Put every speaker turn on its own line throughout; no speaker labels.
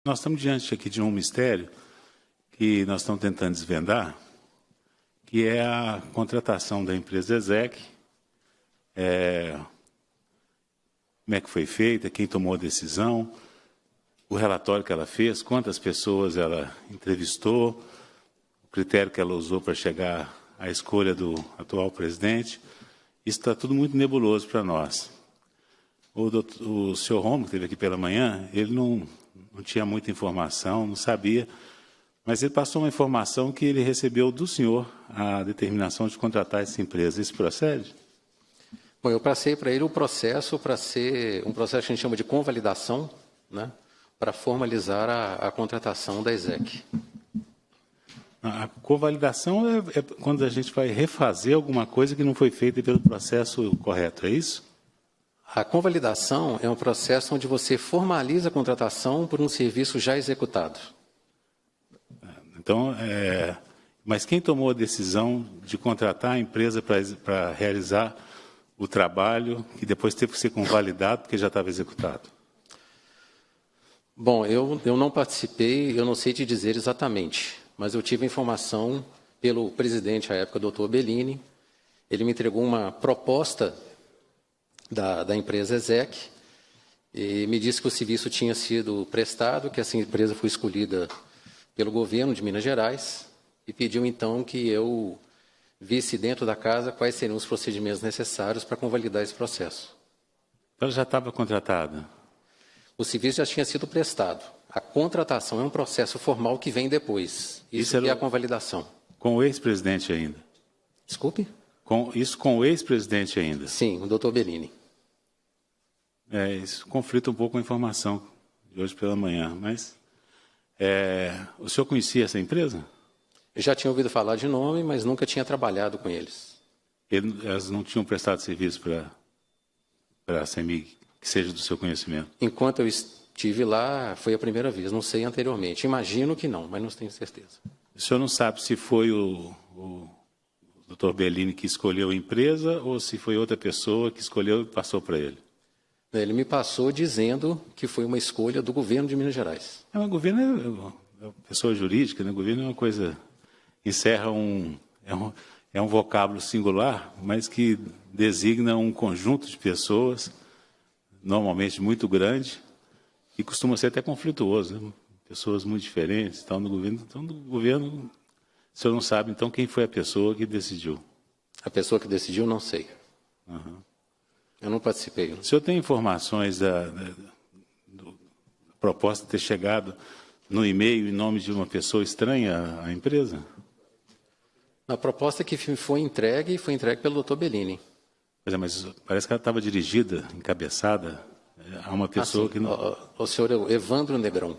Nós estamos diante aqui de um mistério que nós estamos tentando desvendar, que é a contratação da empresa ESEC, como é que foi feita, quem tomou a decisão, o relatório que ela fez, quantas pessoas ela entrevistou, o critério que ela usou para chegar à escolha do atual presidente. Isso está tudo muito nebuloso para nós. O senhor Romo, que esteve aqui pela manhã, ele não tinha muita informação, não sabia, mas ele passou uma informação que ele recebeu do senhor a determinação de contratar essa empresa. Isso procede?
Bom, eu passei para ele o processo para ser um processo que a gente chama de convalidação, né, para formalizar a contratação da ESEC.
A convalidação é quando a gente vai refazer alguma coisa que não foi feita pelo processo correto, é isso?
A convalidação é um processo onde você formaliza a contratação por um serviço já executado.
Então, mas quem tomou a decisão de contratar a empresa para realizar o trabalho que depois teve que ser convalidado porque já estava executado?
Bom, eu não participei, eu não sei te dizer exatamente, mas eu tive informação pelo presidente à época, doutor Bellini. Ele me entregou uma proposta da empresa ESEC e me disse que o serviço tinha sido prestado, que essa empresa foi escolhida pelo governo de Minas Gerais e pediu então que eu visse dentro da casa quais seriam os procedimentos necessários para convalidar esse processo.
Ela já estava contratada?
O serviço já tinha sido prestado. A contratação é um processo formal que vem depois. Isso é a convalidação.
Com o ex-presidente ainda?
Desculpe?
Isso com o ex-presidente ainda?
Sim, o doutor Bellini.
Isso conflita um pouco com a informação de hoje pela manhã, mas o senhor conhecia essa empresa?
Eu já tinha ouvido falar de nome, mas nunca tinha trabalhado com eles.
Elas não tinham prestado serviço para a CEMIG, que seja do seu conhecimento?
Enquanto eu estive lá, foi a primeira vez, não sei anteriormente. Imagino que não, mas não tenho certeza.
O senhor não sabe se foi o Dr. Bellini que escolheu a empresa ou se foi outra pessoa que escolheu e passou para ele?
Ele me passou dizendo que foi uma escolha do governo de Minas Gerais.
O governo é uma pessoa jurídica, né? O governo é uma coisa... encerra é um vocábulo singular, mas que designa um conjunto de pessoas, normalmente muito grande, e costuma ser até conflituoso, né? Pessoas muito diferentes. Então, no governo, o senhor não sabe, então, quem foi a pessoa que decidiu?
A pessoa que decidiu, não sei.
Uhum.
Eu não participei.
O senhor tem informações da proposta ter chegado no e-mail em nome de uma pessoa estranha à empresa?
A proposta que foi entregue pelo Dr. Bellini.
Pois é, mas parece que ela estava dirigida, encabeçada, a uma pessoa que não...
O senhor Evandro Negrão.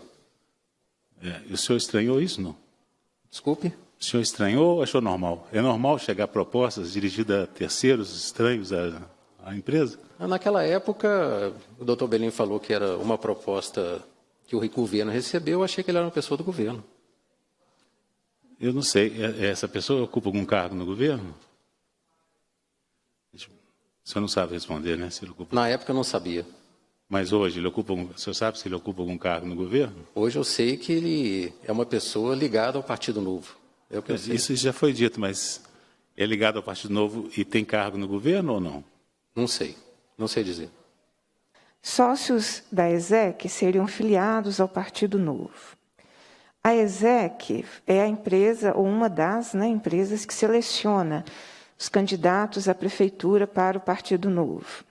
E o senhor estranhou isso, não?
Desculpe?
O senhor estranhou ou achou normal? É normal chegar propostas dirigidas a terceiros estranhos à empresa?
Naquela época, o Dr. Bellini falou que era uma proposta que o governo recebeu, eu achei que ele era uma pessoa do governo.
Eu não sei. Essa pessoa ocupa algum cargo no governo? O senhor não sabe responder, né? Se ele ocupa...
Na época eu não sabia.
Mas hoje, o senhor sabe se ele ocupa algum cargo no governo?
Hoje eu sei que ele é uma pessoa ligada ao Partido Novo. É o que eu sei.
Isso já foi dito, mas é ligado ao Partido Novo e tem cargo no governo ou não?
Não sei. Não sei dizer.
Sócios da ESEC seriam filiados ao Partido Novo. A ESEC é a empresa, ou uma das empresas que seleciona os candidatos à prefeitura para o Partido Novo.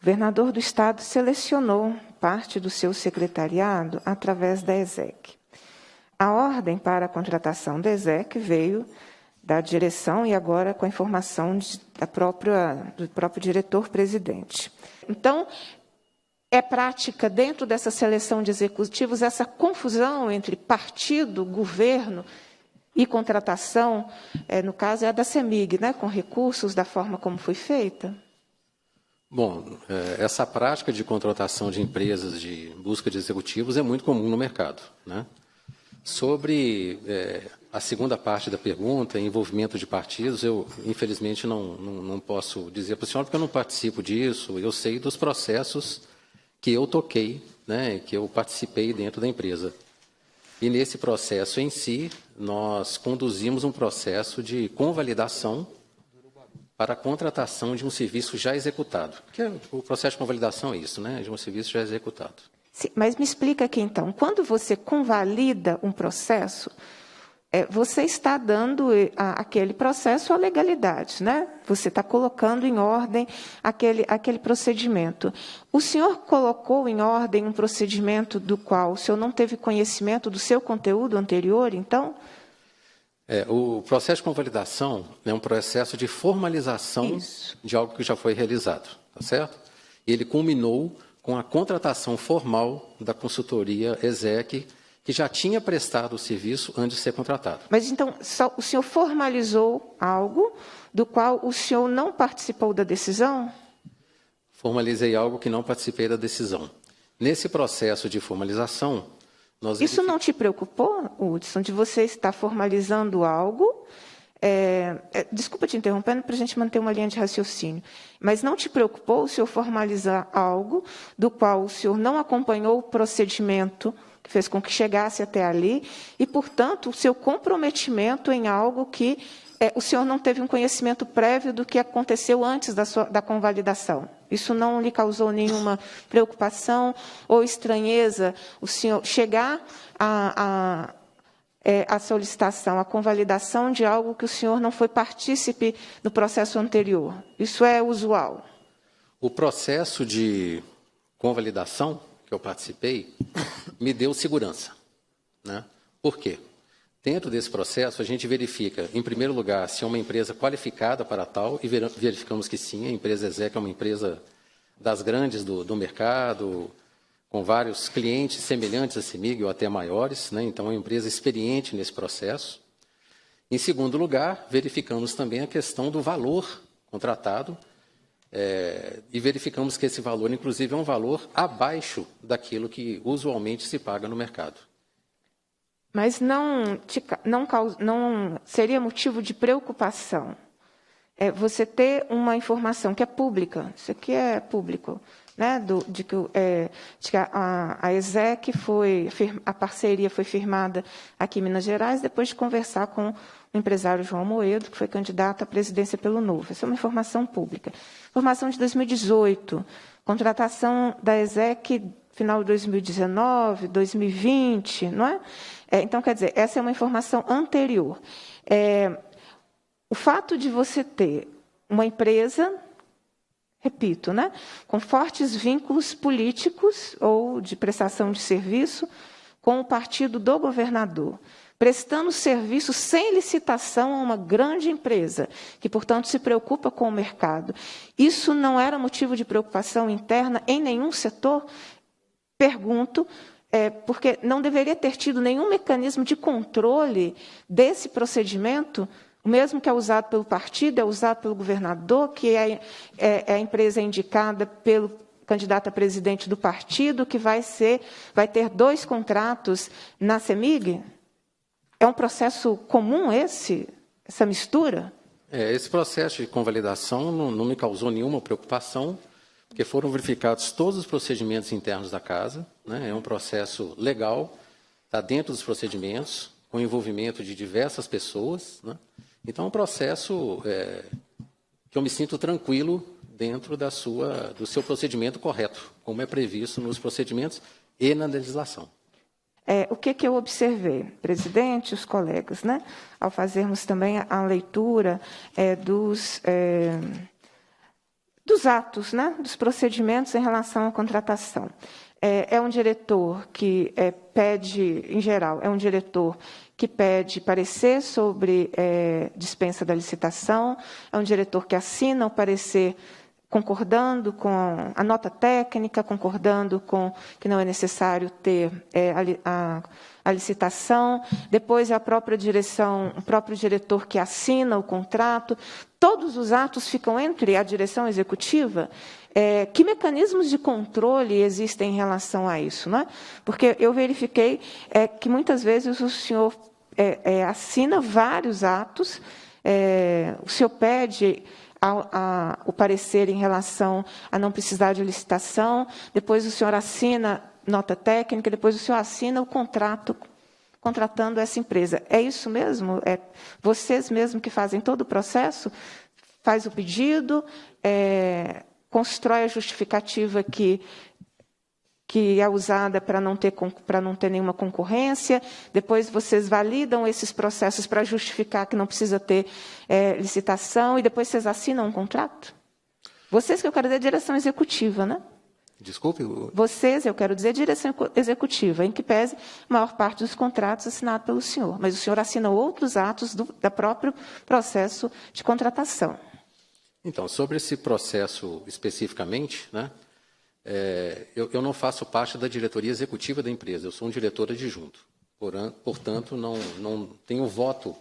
O governador do Estado selecionou parte do seu secretariado através da ESEC. A ordem para a contratação da ESEC veio da direção e agora com a informação do próprio diretor-presidente. Então, é prática, dentro dessa seleção de executivos, essa confusão entre partido, governo e contratação, no caso é a da CEMIG, com recursos da forma como foi feita?
Bom, essa prática de contratação de empresas de busca de executivos é muito comum no mercado, né? Sobre a segunda parte da pergunta, envolvimento de partidos, eu, infelizmente, não posso dizer para o senhor, porque eu não participo disso, eu sei dos processos que eu toquei né, que eu participei dentro da empresa. E nesse processo em si, nós conduzimos um processo de convalidação para a contratação de um serviço já executado. Porque o processo de convalidação é isso, né, de um serviço já executado.
Sim, mas me explica aqui, então, quando você convalida um processo, você está dando aquele processo a legalidade, né? Você está colocando em ordem aquele procedimento. O senhor colocou em ordem um procedimento do qual o senhor não teve conhecimento do seu conteúdo anterior, então?
O processo de convalidação é um processo de formalização de algo que já foi realizado, tá certo? E ele culminou com a contratação formal da consultoria ESEC, que já tinha prestado o serviço antes de ser contratado.
Mas, então, o senhor formalizou algo do qual o senhor não participou da decisão?
Formalizei algo que não participei da decisão. Nesse processo de formalização, nós...
Isso não te preocupou, Hudson, de você estar formalizando algo? Desculpa te interrompendo, para a gente manter uma linha de raciocínio. Mas não te preocupou o senhor formalizar algo do qual o senhor não acompanhou o procedimento que fez com que chegasse até ali, e, portanto, o seu comprometimento em algo que o senhor não teve um conhecimento prévio do que aconteceu antes da convalidação? Isso não lhe causou nenhuma preocupação ou estranheza, o senhor chegar a solicitação, a convalidação de algo que o senhor não foi partícipe no processo anterior? Isso é usual?
O processo de convalidação que eu participei me deu segurança, né? Por quê? Dentro desse processo, a gente verifica, em primeiro lugar, se é uma empresa qualificada para tal, e verificamos que sim, a empresa ESEC é uma empresa das grandes do mercado, com vários clientes semelhantes à CEMIG ou até maiores, né? Então, é uma empresa experiente nesse processo. Em segundo lugar, verificamos também a questão do valor contratado, e verificamos que esse valor, inclusive, é um valor abaixo daquilo que usualmente se paga no mercado.
Mas não seria motivo de preocupação você ter uma informação que é pública, isso aqui é público, né, de que a ESEC a parceria foi firmada aqui em Minas Gerais, depois de conversar com o empresário João Moedo, que foi candidato à presidência pelo Novo. Essa é uma informação pública. Informação de 2018, contratação da ESEC final de 2019, 2020, não é? Então, quer dizer, essa é uma informação anterior. O fato de você ter uma empresa, repito, né, com fortes vínculos políticos ou de prestação de serviço com o partido do governador, prestando serviço sem licitação a uma grande empresa, que, portanto, se preocupa com o mercado. Isso não era motivo de preocupação interna em nenhum setor? Pergunto, porque não deveria ter tido nenhum mecanismo de controle desse procedimento, o mesmo que é usado pelo partido, é usado pelo governador, que a empresa indicada pelo candidato a presidente do partido, que vai ter 2 contratos na CEMIG? É um processo comum essa mistura?
Esse processo de convalidação não me causou nenhuma preocupação, porque foram verificados todos os procedimentos internos da casa, né? É um processo legal, está dentro dos procedimentos, com envolvimento de diversas pessoas, né? Então, é um processo que eu me sinto tranquilo dentro do seu procedimento correto, como é previsto nos procedimentos e na legislação.
O que eu observei, presidente, os colegas, né, ao fazermos também a leitura dos atos, né, dos procedimentos em relação à contratação. É um diretor que pede, em geral, é um diretor que pede parecer sobre dispensa da licitação, é um diretor que assina o parecer concordando com a nota técnica, concordando com que não é necessário ter a licitação, depois é a própria direção, o próprio diretor que assina o contrato. Todos os atos ficam entre a direção executiva. Que mecanismos de controle existem em relação a isso, não é? Porque eu verifiquei que muitas vezes o senhor assina vários atos, o senhor pede o parecer em relação a não precisar de licitação, depois o senhor assina nota técnica, depois o senhor assina o contrato contratando essa empresa. É isso mesmo? É vocês mesmos que fazem todo o processo? Faz o pedido, constrói a justificativa que é usada para não ter nenhuma concorrência, depois vocês validam esses processos para justificar que não precisa ter licitação, e depois vocês assinam um contrato? Vocês, que eu quero dizer, direção executiva, né?
Desculpe?
Vocês, eu quero dizer, direção executiva, em que pese a maior parte dos contratos assinados pelo senhor, mas o senhor assina outros atos do próprio processo de contratação.
Então, sobre esse processo especificamente, né, eu não faço parte da diretoria executiva da empresa, eu sou um diretor adjunto. Portanto, não tenho voto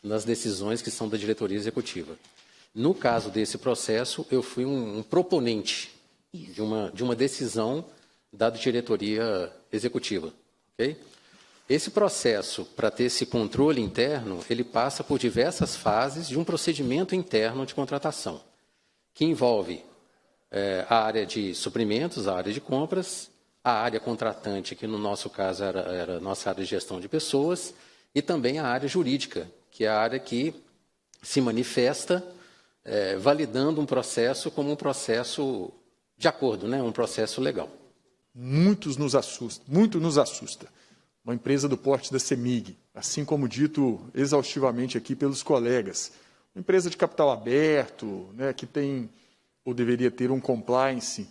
nas decisões que são da diretoria executiva. No caso desse processo, eu fui um proponente de uma decisão da diretoria executiva. Okay? Esse processo, para ter esse controle interno, ele passa por diversas fases de um procedimento interno de contratação, que envolve a área de suprimentos, a área de compras, a área contratante, que no nosso caso era a nossa área de gestão de pessoas, e também a área jurídica, que é a área que se manifesta validando um processo como um processo de acordo, né, um processo legal.
Muito nos assusta. Uma empresa do porte da CEMIG, assim como dito exaustivamente aqui pelos colegas, uma empresa de capital aberto, né, que tem ou deveria ter um compliance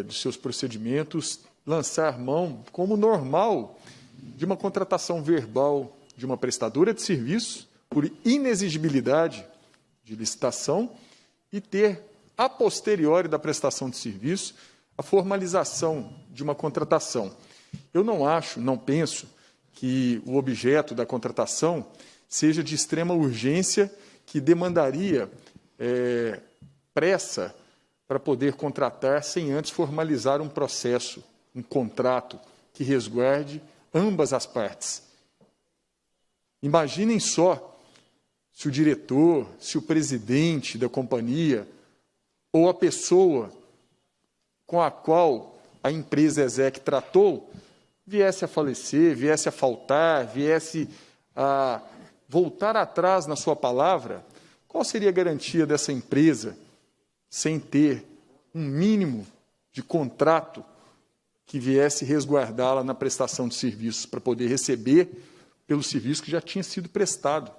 dos seus procedimentos, lançar mão, como normal, de uma contratação verbal de uma prestadora de serviço por inexigibilidade de licitação e ter, a posteriori da prestação de serviço, a formalização de uma contratação. Eu não penso que o objeto da contratação seja de extrema urgência, que demandaria pressa para poder contratar sem antes formalizar um processo, um contrato que resguarde ambas as partes. Imaginem só se o diretor, se o presidente da companhia ou a pessoa com a qual a empresa ESEC tratou viesse a falecer, viesse a faltar, viesse a voltar atrás na sua palavra, qual seria a garantia dessa empresa sem ter um mínimo de contrato que viesse resguardá-la na prestação de serviços, para poder receber pelo serviço que já tinha sido prestado?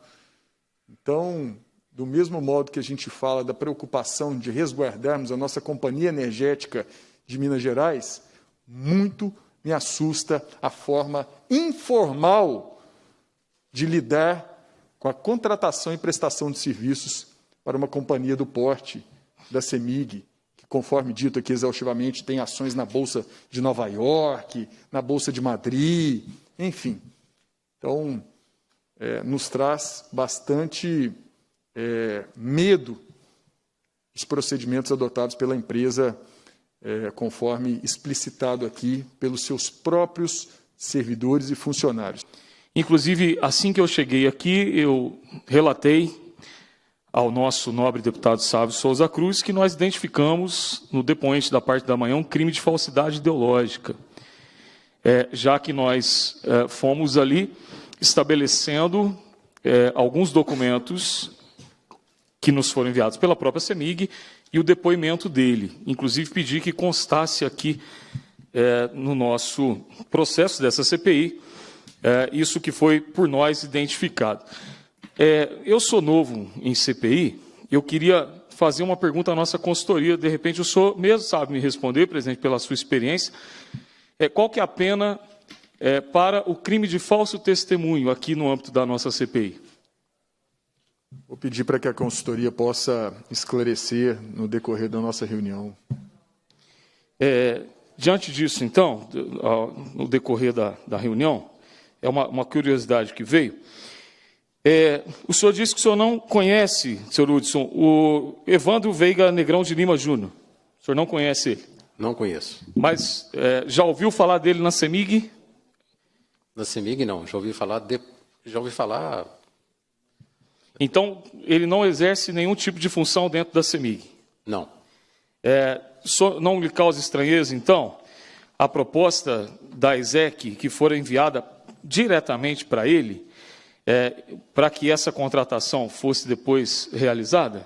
Então, do mesmo modo que a gente fala da preocupação de resguardarmos a nossa companhia energética de Minas Gerais, muito me assusta a forma informal de lidar com a contratação e prestação de serviços para uma companhia do porte da CEMIG, que, conforme dito aqui exaustivamente, tem ações na Bolsa de Nova York, na Bolsa de Madrid, enfim. Então, nos traz bastante medo os procedimentos adotados pela empresa, conforme explicitado aqui pelos seus próprios servidores e funcionários.
Inclusive, assim que eu cheguei aqui, eu relatei ao nosso nobre deputado Sávio Souza Cruz que nós identificamos no depoente da parte da manhã um crime de falsidade ideológica, já que nós fomos ali estabelecendo alguns documentos que nos foram enviados pela própria CEMIG e o depoimento dele. Inclusive, pedi que constasse aqui no nosso processo dessa CPI, isso que foi por nós identificado. Eu sou novo em CPI, eu queria fazer uma pergunta à nossa consultoria, de repente o senhor mesmo sabe me responder, presidente, pela sua experiência. Qual que é a pena para o crime de falso testemunho aqui no âmbito da nossa CPI?
Vou pedir para que a consultoria possa esclarecer no decorrer da nossa reunião.
Diante disso, então, no decorrer da reunião, é uma curiosidade que veio. O senhor disse que o senhor não conhece, senhor Hudson, o Evandro Veiga Negrão de Lima Júnior. O senhor não conhece ele?
Não conheço.
Mas já ouviu falar dele na CEMIG?
Na CEMIG, não. Já ouvi falar...
Então, ele não exerce nenhum tipo de função dentro da CEMIG?
Não.
Não lhe causa estranheza, então, a proposta da ESEC que for enviada diretamente para ele, para que essa contratação fosse depois realizada?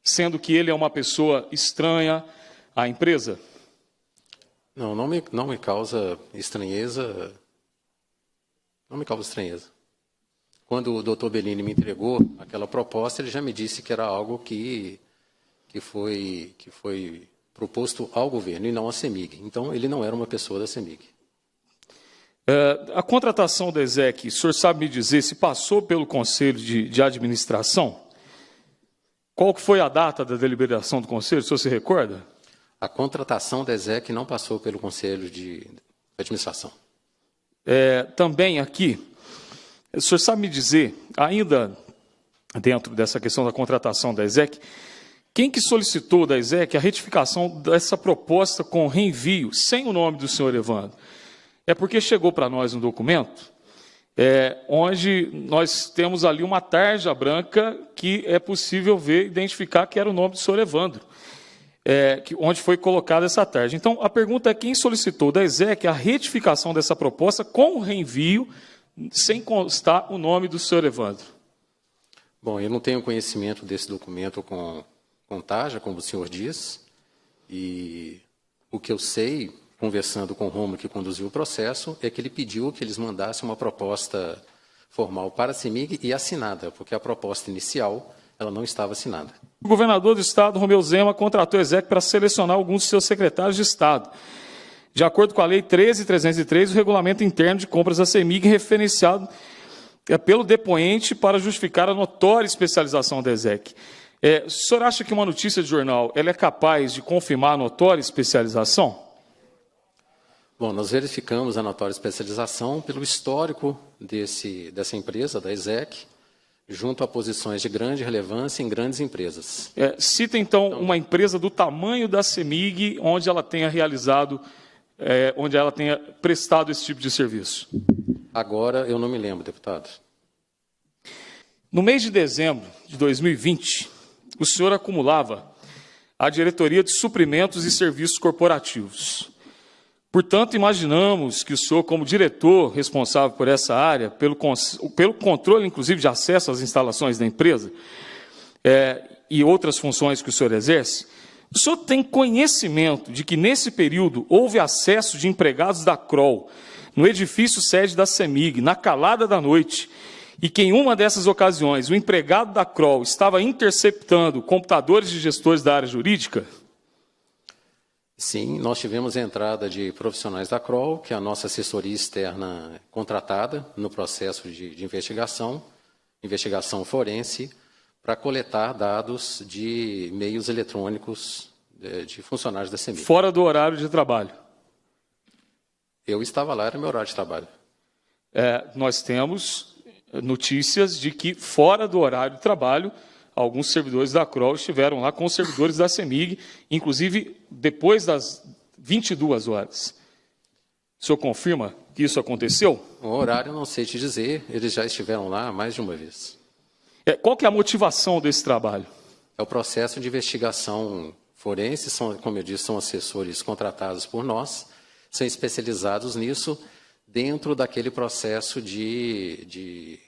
Sendo que ele é uma pessoa estranha à empresa?
Não me causa estranheza. Não me causa estranheza. Quando o doutor Bellini me entregou aquela proposta, ele já me disse que era algo que foi proposto ao governo e não à CEMIG. Então, ele não era uma pessoa da CEMIG.
A contratação da ESEC, o senhor sabe me dizer se passou pelo Conselho de Administração? Qual que foi a data da deliberação do Conselho, o senhor se recorda?
A contratação da ESEC não passou pelo Conselho de Administração.
Também aqui, o senhor sabe me dizer, ainda dentro dessa questão da contratação da ESEC, quem que solicitou da ESEC a retificação dessa proposta com reenvio, sem o nome do senhor Evandro? É porque chegou para nós um documento onde nós temos ali uma tarja branca que é possível ver, identificar que era o nome do senhor Evandro, onde foi colocada essa tarja. Então, a pergunta é quem solicitou da ESEC a retificação dessa proposta com o reenvio, sem constar o nome do senhor Evandro?
Bom, eu não tenho conhecimento desse documento com tarja, como o senhor diz, e o que eu sei, conversando com o Rômulo, que conduziu o processo, é que ele pediu que eles mandassem uma proposta formal para a CEMIG e assinada, porque a proposta inicial ela não estava assinada.
O governador do Estado, Romeu Zema, contratou a ESEC para selecionar alguns de seus secretários de Estado. De acordo com a Lei 13.303, o regulamento interno de compras da CEMIG referenciado pelo depoente para justificar a notória especialização da ESEC. O senhor acha que uma notícia de jornal ela é capaz de confirmar a notória especialização?
Bom, nós verificamos a notória especialização pelo histórico dessa empresa, da ESEC, junto a posições de grande relevância em grandes empresas.
Cita, então, uma empresa do tamanho da CEMIG, onde ela tenha realizado, onde ela tenha prestado esse tipo de serviço.
Agora, eu não me lembro, deputado.
No mês de dezembro de 2020, o senhor acumulava a diretoria de suprimentos e serviços corporativos. Portanto, imaginamos que o senhor, como diretor responsável por essa área, pelo controle, inclusive, de acesso às instalações da empresa, e outras funções que o senhor exerce, o senhor tem conhecimento de que, nesse período, houve acesso de empregados da CROL no edifício sede da CEMIG, na calada da noite, e que, em uma dessas ocasiões, o empregado da CROL estava interceptando computadores de gestores da área jurídica?
Sim, nós tivemos a entrada de profissionais da CROL, que é a nossa assessoria externa contratada no processo de investigação forense, para coletar dados de meios eletrônicos de funcionários da CEMIG.
Fora do horário de trabalho?
Eu estava lá, era meu horário de trabalho.
Nós temos notícias de que, fora do horário de trabalho, alguns servidores da CROL estiveram lá com os servidores da CEMIG, inclusive depois das 22 horas. O senhor confirma que isso aconteceu?
O horário eu não sei te dizer, eles já estiveram lá mais de uma vez.
Qual que é a motivação desse trabalho?
É o processo de investigação forense, como eu disse, são assessores contratados por nós, são especializados nisso dentro daquele processo de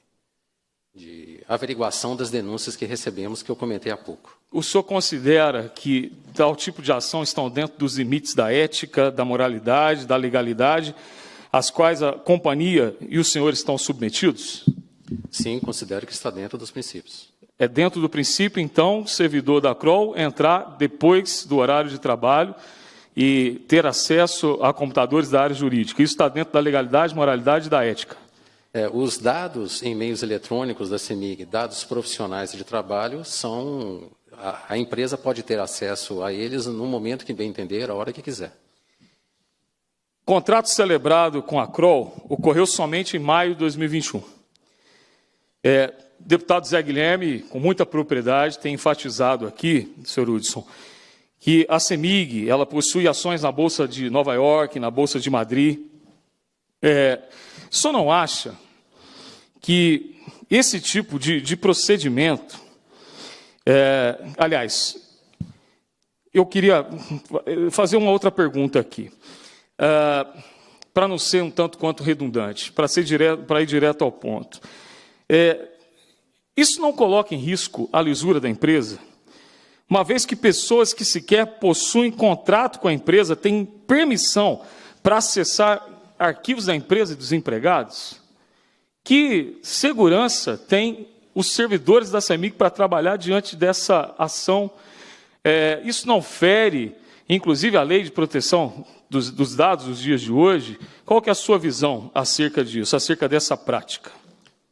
averiguação das denúncias que recebemos, que eu comentei há pouco.
O senhor considera que tal tipo de ação estão dentro dos limites da ética, da moralidade, da legalidade, às quais a companhia e os senhores estão submetidos?
Sim, considero que está dentro dos princípios.
É dentro do princípio, então, o servidor da CROL entrar depois do horário de trabalho e ter acesso a computadores da área jurídica. Isso está dentro da legalidade, moralidade e da ética.
Os dados em meios eletrônicos da CEMIG, dados profissionais de trabalho, a empresa pode ter acesso a eles no momento que bem entender, a hora que quiser.
O contrato celebrado com a CROL ocorreu somente em maio de 2021. Deputado Zé Guilherme, com muita propriedade, tem enfatizado aqui, senhor Hudson, que a CEMIG ela possui ações na Bolsa de Nova York, na Bolsa de Madrid. O senhor não acha que esse tipo de procedimento... aliás, eu queria fazer uma outra pergunta aqui. para não ser um tanto quanto redundante, para ir direto ao ponto. Isso não coloca em risco a lisura da empresa, uma vez que pessoas que sequer possuem contrato com a empresa têm permissão para acessar arquivos da empresa e dos empregados? Que segurança tem os servidores da CEMIG para trabalhar diante dessa ação? Isso não fere, inclusive, a lei de proteção dos dados dos dias de hoje? Qual que é a sua visão acerca disso, acerca dessa prática?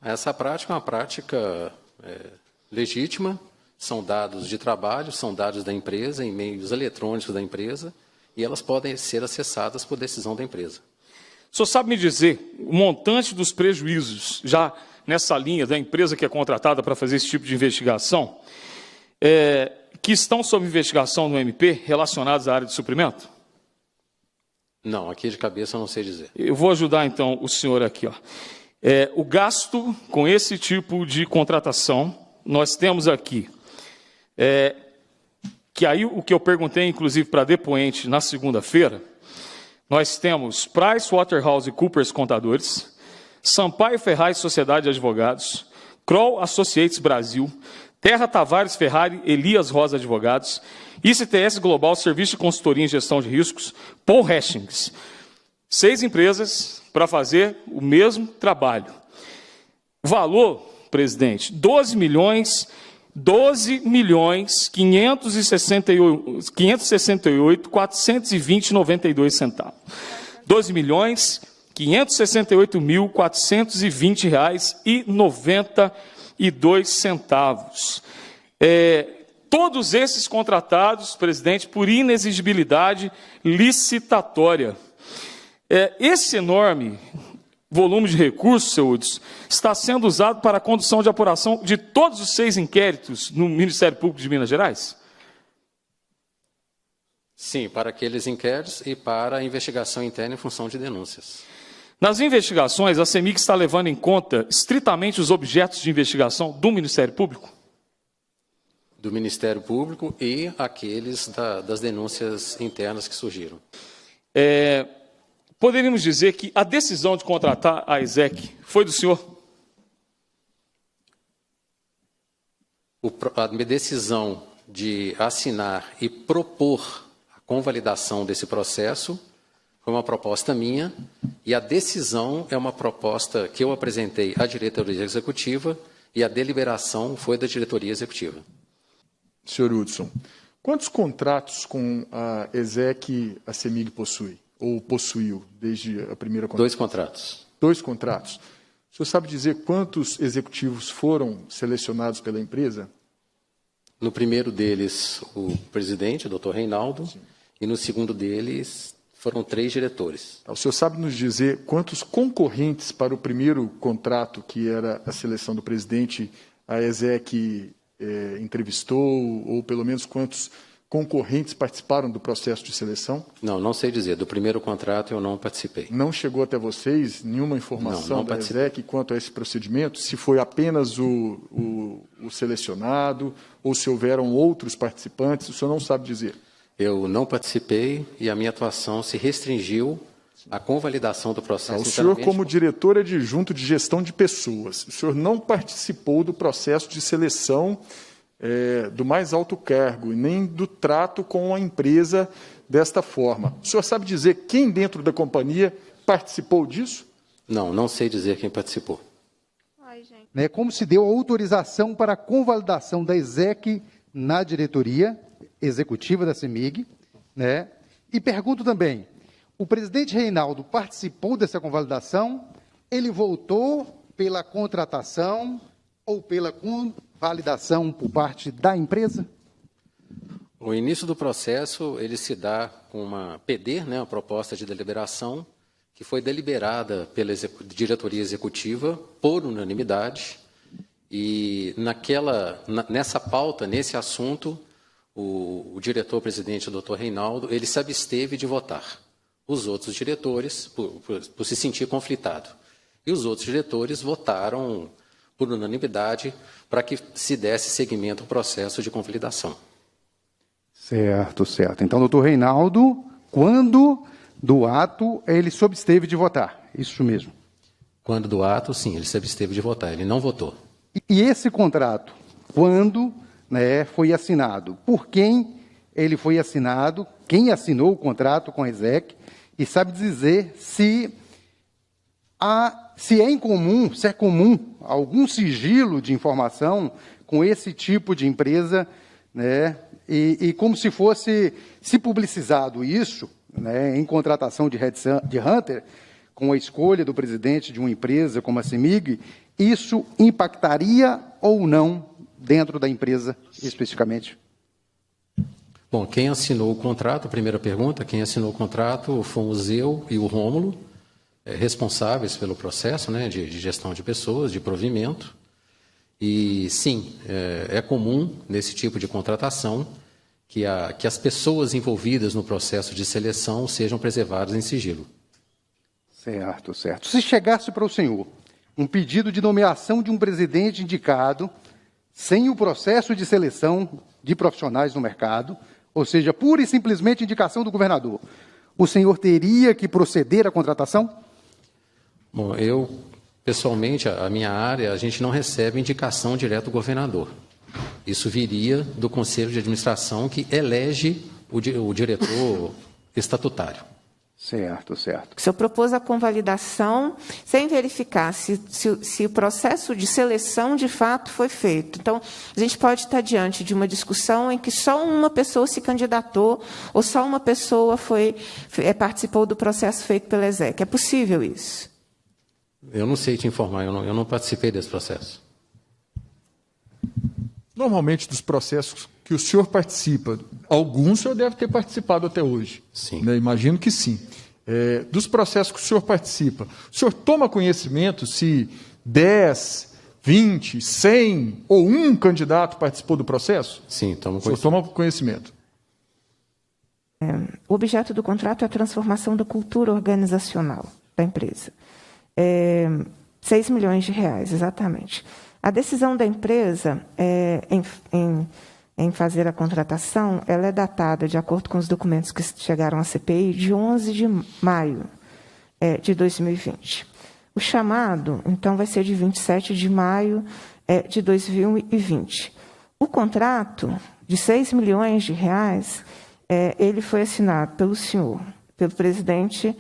Essa prática é uma prática legítima, são dados de trabalho, são dados da empresa, em meios eletrônicos da empresa, e elas podem ser acessadas por decisão da empresa.
O senhor sabe me dizer o montante dos prejuízos, já nessa linha da empresa que é contratada para fazer esse tipo de investigação, que estão sob investigação no MP, relacionados à área de suprimento?
Não, aqui de cabeça eu não sei dizer.
Eu vou ajudar, então, o senhor aqui. O gasto com esse tipo de contratação, nós temos aqui, que aí o que eu perguntei, inclusive, para a depoente na segunda-feira, nós temos PricewaterhouseCoopers Contadores, Sampaio Ferraz Sociedade de Advogados, Kroll Associates Brasil, Terra Tavares Ferrari Elias Rosa Advogados, ICTS Global Serviço de Consultoria em Gestão de Riscos, Paul Hastings. 6 empresas para fazer o mesmo trabalho. O valor, presidente, 12.568.420,92 centavos. 12.568.420,92 centavos. Todos esses contratados, presidente, por inexigibilidade licitatória. Esse enorme volume de recursos, seu Hudson, está sendo usado para a condução de apuração de todos os 6 inquéritos no Ministério Público de Minas Gerais?
Sim, para aqueles inquéritos e para a investigação interna em função de denúncias.
Nas investigações, a CEMIG está levando em conta estritamente os objetos de investigação do Ministério Público?
Do Ministério Público e aqueles das denúncias internas que surgiram.
Poderíamos dizer que a decisão de contratar a ESEC foi do senhor?
A minha decisão de assinar e propor a convalidação desse processo foi uma proposta minha, e a decisão é uma proposta que eu apresentei à diretoria executiva, e a deliberação foi da diretoria executiva.
Senhor Hudson, quantos contratos com a ESEC a CEMIG possui? Ou possuiu desde a primeira contratação?
2 contratos.
2 contratos. O senhor sabe dizer quantos executivos foram selecionados pela empresa?
No primeiro deles, o presidente, o doutor Reinaldo, sim, e no segundo deles foram 3 diretores.
O senhor sabe nos dizer quantos concorrentes para o primeiro contrato, que era a seleção do presidente, a ESEC entrevistou, ou pelo menos quantos concorrentes participaram do processo de seleção?
Não, não sei dizer. Do primeiro contrato eu não participei.
Não chegou até vocês nenhuma informação da ESEC quanto a esse procedimento? Se foi apenas o selecionado ou se houveram outros participantes? O senhor não sabe dizer?
Eu não participei e a minha atuação se restringiu à convalidação do processo.
O senhor, como diretor adjunto de gestão de pessoas, o senhor não participou do processo de seleção do mais alto cargo, e nem do trato com a empresa desta forma. O senhor sabe dizer quem dentro da companhia participou disso?
Não, não sei dizer quem participou.
Como se deu a autorização para a convalidação da ESEC na diretoria executiva da CEMIG, E pergunto também, o presidente Reinaldo participou dessa convalidação? Ele votou pela contratação ou pela validação por parte da empresa?
O início do processo ele se dá com uma PD, uma proposta de deliberação, que foi deliberada pela diretoria executiva por unanimidade, e nessa pauta, nesse assunto, o diretor-presidente, o doutor Reinaldo, ele se absteve de votar. Os outros diretores, por se sentir conflitado, e os outros diretores votaram por unanimidade para que se desse seguimento ao processo de convalidação.
Certo, certo. Então, doutor Reinaldo, quando do ato, ele se absteve de votar. Isso mesmo.
Quando do ato, sim, ele se absteve de votar, ele não votou.
E esse contrato, quando, né, foi assinado? Por quem ele foi assinado? Quem assinou o contrato com a ESEC? E sabe dizer se é incomum, se é comum algum sigilo de informação com esse tipo de empresa, né? E como se fosse se publicizado isso, né, em contratação de headhunter, com a escolha do presidente de uma empresa como a CEMIG, isso impactaria ou não dentro da empresa especificamente?
Bom, quem assinou o contrato, primeira pergunta, quem assinou o contrato fomos eu e o Rômulo, responsáveis pelo processo, né, de gestão de pessoas, de provimento. E, sim, é comum, nesse tipo de contratação, que as pessoas envolvidas no processo de seleção sejam preservadas em sigilo.
Certo, certo. Se chegasse para o senhor um pedido de nomeação de um presidente indicado sem o processo de seleção de profissionais no mercado, ou seja, pura e simplesmente indicação do governador, o senhor teria que proceder à contratação?
Bom, eu, pessoalmente, a minha área, a gente não recebe indicação direto do governador. Isso viria do Conselho de Administração, que elege o diretor estatutário.
Certo, certo.
O senhor propôs a convalidação sem verificar se o processo de seleção de fato foi feito. Então, a gente pode estar diante de uma discussão em que só uma pessoa se candidatou ou só uma pessoa participou do processo feito pela ESEC. É possível isso?
Eu não sei te informar, eu não participei desse processo.
Normalmente, dos processos que o senhor participa, alguns o senhor deve ter participado até hoje.
Sim.
Né? Imagino que sim. Dos processos que o senhor participa, o senhor toma conhecimento se 10, 20, 100 ou um candidato participou do processo?
Sim, tomo
O senhor toma conhecimento.
O objeto do contrato é a transformação da cultura organizacional da empresa. 6 milhões de reais, exatamente. A decisão da empresa em fazer a contratação, ela é datada, de acordo com os documentos que chegaram à CPI, de 11 de maio de 2020. O chamado, então, vai ser de 27 de maio de 2020. O contrato de 6 milhões de reais, ele foi assinado pelo senhor, pelo presidente,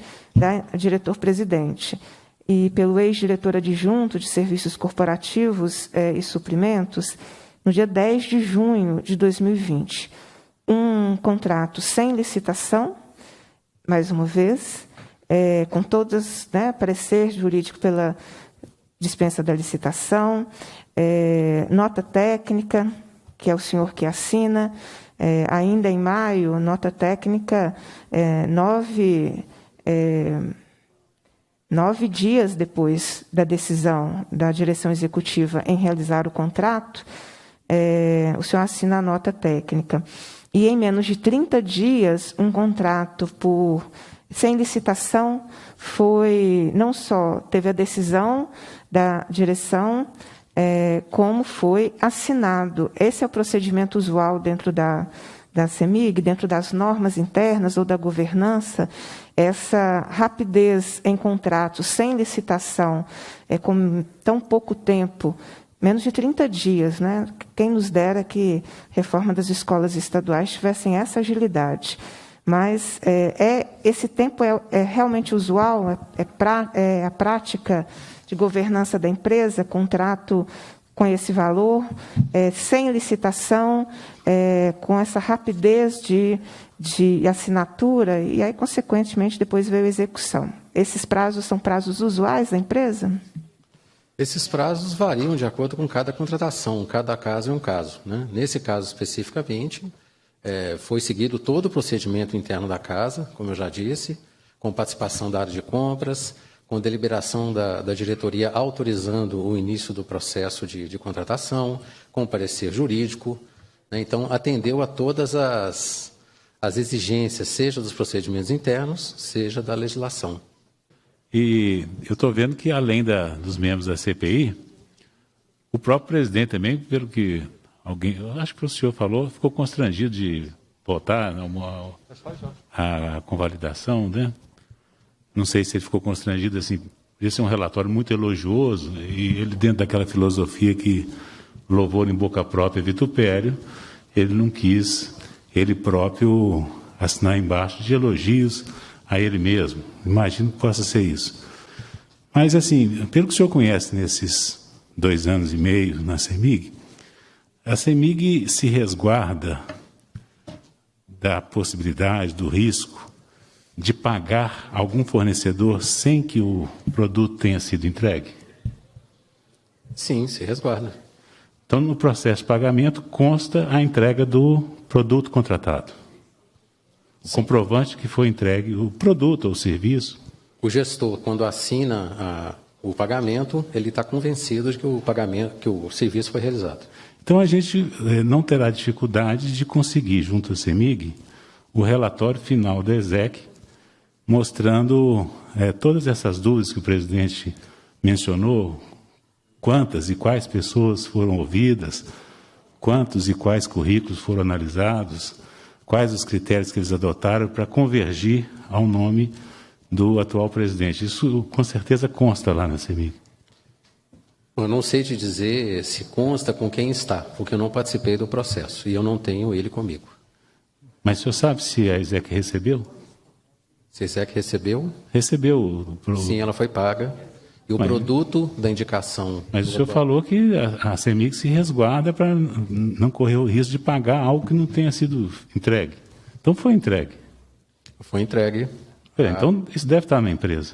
diretor-presidente, e pelo ex-diretor adjunto de Serviços Corporativos e Suprimentos, no dia 10 de junho de 2020. Um contrato sem licitação, mais uma vez, com todos, né, parecer jurídico pela dispensa da licitação, nota técnica, que é o senhor que assina, ainda em maio, nota técnica 9 dias depois da decisão da direção executiva em realizar o contrato, o senhor assina a nota técnica. E em menos de 30 dias, um contrato sem licitação não só teve a decisão da direção, como foi assinado. Esse é o procedimento usual dentro da CEMIG, dentro das normas internas ou da governança. Essa rapidez em contratos sem licitação, com tão pouco tempo, menos de 30 dias, né? Quem nos dera que a reforma das escolas estaduais tivessem essa agilidade. Mas esse tempo é realmente usual, a prática de governança da empresa, contrato com esse valor, sem licitação, com essa rapidez de assinatura, e aí, consequentemente, depois veio a execução. Esses prazos são prazos usuais da empresa?
Esses prazos variam de acordo com cada contratação, cada caso é um caso, né? Nesse caso especificamente, foi seguido todo o procedimento interno da casa, como eu já disse, com participação da área de compras, com deliberação da diretoria autorizando o início do processo de contratação, com parecer jurídico, né? Então, atendeu a todas as exigências, seja dos procedimentos internos, seja da legislação.
E eu estou vendo que, além dos membros da CPI, o próprio presidente também, pelo que eu acho que o senhor falou, ficou constrangido de votar a convalidação, né? Não sei se ele ficou constrangido, assim, esse é um relatório muito elogioso, e ele, dentro daquela filosofia que louvor em boca própria vitupério, ele não quis, ele próprio, assinar embaixo de elogios a ele mesmo. Imagino que possa ser isso. Mas, assim, pelo que o senhor conhece nesses 2 anos e meio na CEMIG, a CEMIG se resguarda da possibilidade, do risco, de pagar algum fornecedor sem que o produto tenha sido entregue?
Sim, se resguarda.
Então, no processo de pagamento, consta a entrega do produto contratado. O comprovante que foi entregue o produto ou o serviço.
O gestor, quando assina o pagamento, ele está convencido de que o serviço foi realizado.
Então, a gente não terá dificuldade de conseguir, junto à CEMIG, o relatório final da ESEC, mostrando todas essas dúvidas que o presidente mencionou, quantas e quais pessoas foram ouvidas, quantos e quais currículos foram analisados, quais os critérios que eles adotaram para convergir ao nome do atual presidente. Isso, com certeza, consta lá na CEMIG.
Eu não sei te dizer se consta com quem está, porque eu não participei do processo e eu não tenho ele comigo.
Mas o senhor sabe se a ESEC recebeu?
Se a ESEC recebeu?
Recebeu.
Sim, ela foi paga. E o produto da indicação...
Mas o senhor falou que a CEMIG se resguarda para não correr o risco de pagar algo que não tenha sido entregue. Então, foi entregue.
Foi entregue.
Então, isso deve estar na empresa.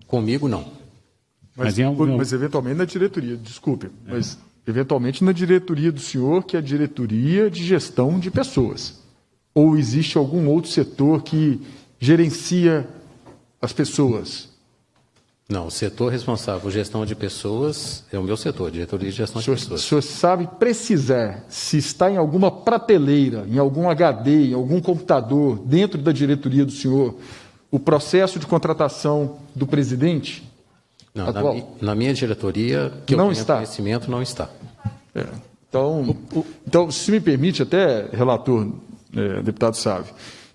Comigo, não.
Mas eventualmente na diretoria, desculpe, mas eventualmente na diretoria do senhor, que é a diretoria de gestão de pessoas. Ou existe algum outro setor que gerencia as pessoas?
Não, o setor responsável por gestão de pessoas é o meu setor, diretoria de gestão de pessoas.
O senhor sabe precisar se está em alguma prateleira, em algum HD, em algum computador, dentro da diretoria do senhor, o processo de contratação do presidente?
Não, na minha diretoria, que eu tenho conhecimento, não está.
Então, se me permite, até, relator, deputado Sávio,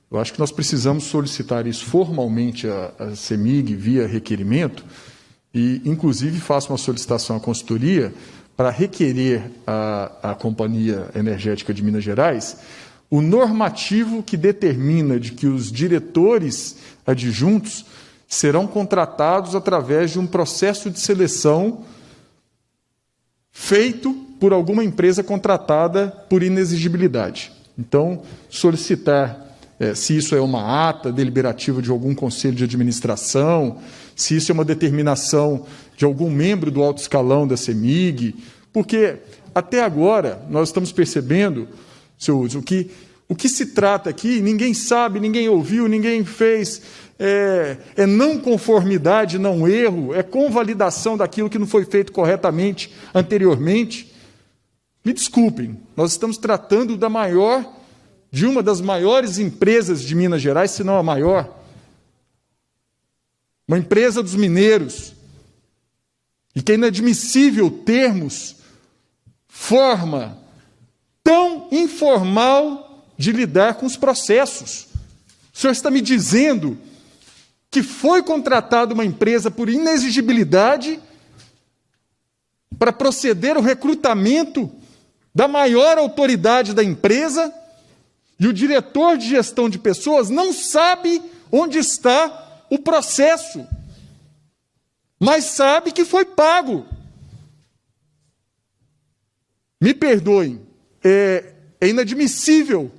eu acho que nós precisamos solicitar isso formalmente à CEMIG via requerimento e, inclusive, faço uma solicitação à consultoria para requerer à Companhia Energética de Minas Gerais o normativo que determina de que os diretores adjuntos serão contratados através de um processo de seleção feito por alguma empresa contratada por inexigibilidade. Então, solicitar se isso é uma ata deliberativa de algum conselho de administração, se isso é uma determinação de algum membro do alto escalão da CEMIG, porque até agora nós estamos percebendo, senhor Uso, o que se trata aqui, ninguém sabe, ninguém ouviu, ninguém fez, é não conformidade, não erro, é convalidação daquilo que não foi feito corretamente anteriormente. Me desculpem, nós estamos tratando de uma das maiores empresas de Minas Gerais, se não a maior, uma empresa dos mineiros, e que é inadmissível termos forma tão informal de lidar com os processos. O senhor está me dizendo que foi contratada uma empresa por inexigibilidade para proceder ao recrutamento da maior autoridade da empresa e o diretor de gestão de pessoas não sabe onde está o processo, mas sabe que foi pago. Me perdoem, é inadmissível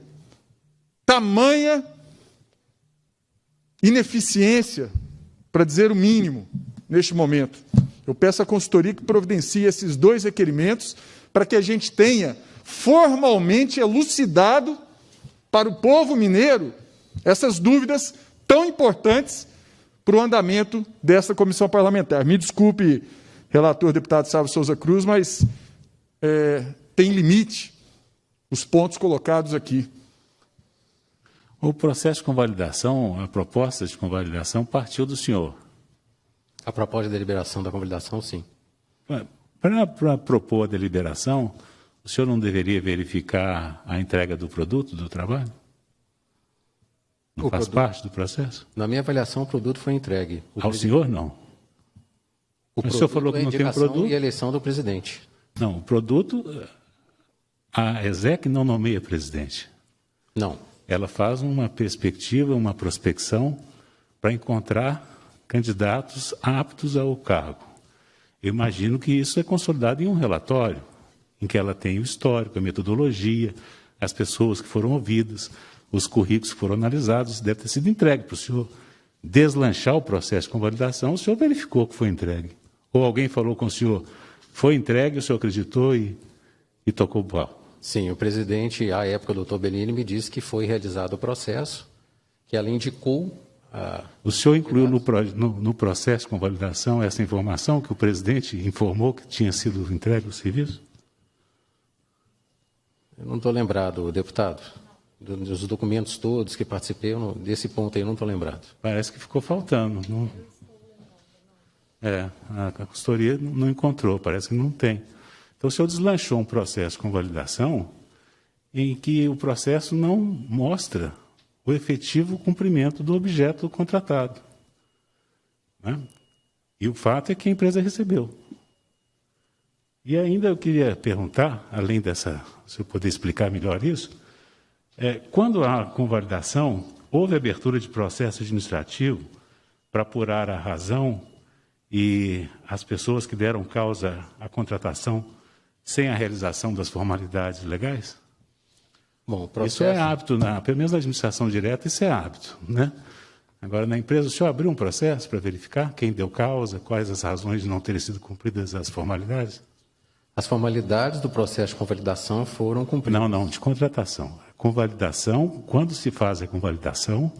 tamanha ineficiência, para dizer o mínimo, neste momento. Eu peço à consultoria que providencie esses 2 requerimentos para que a gente tenha formalmente elucidado para o povo mineiro essas dúvidas tão importantes para o andamento dessa comissão parlamentar. Me desculpe, relator deputado Sávio Souza Cruz, mas tem limite os pontos colocados aqui.
O processo de convalidação, a proposta de convalidação partiu do senhor.
A proposta de deliberação da convalidação, sim.
Para propor a deliberação, o senhor não deveria verificar a entrega do produto, do trabalho? Não faz parte do processo?
Na minha avaliação, o produto foi entregue.
Ao senhor, não.
O
senhor falou que não tem um produto?
E a eleição do presidente.
Não, o produto, a ESEC não nomeia presidente.
Não.
Ela faz uma perspectiva, uma prospecção para encontrar candidatos aptos ao cargo. Eu imagino que isso é consolidado em um relatório, em que ela tem o histórico, a metodologia, as pessoas que foram ouvidas, os currículos que foram analisados, deve ter sido entregue para o senhor deslanchar o processo de convalidação, o senhor verificou que foi entregue. Ou alguém falou com o senhor, foi entregue, o senhor acreditou e tocou o pau.
Sim, o presidente, à época, o doutor Bellini, me disse que foi realizado o processo, que ela indicou...
O senhor incluiu no processo de convalidação essa informação que o presidente informou que tinha sido entregue o serviço?
Eu não estou lembrado, deputado. Dos documentos todos que participei, desse ponto aí eu não estou lembrado.
Parece que ficou faltando. Não... a consultoria não encontrou, parece que não tem. Então, o senhor deslanchou um processo com validação em que o processo não mostra o efetivo cumprimento do objeto contratado. Né? E o fato é que a empresa recebeu. E ainda eu queria perguntar, além dessa, se eu poder explicar melhor isso, quando há convalidação, houve abertura de processo administrativo para apurar a razão e as pessoas que deram causa à contratação sem a realização das formalidades legais?
Bom, processo...
Isso é hábito, pelo menos na administração direta, isso é hábito, né? Agora, na empresa, o senhor abriu um processo para verificar quem deu causa, quais as razões de não terem sido cumpridas as formalidades?
As formalidades do processo de convalidação foram cumpridas.
Não, de contratação. Convalidação, quando se faz a convalidação,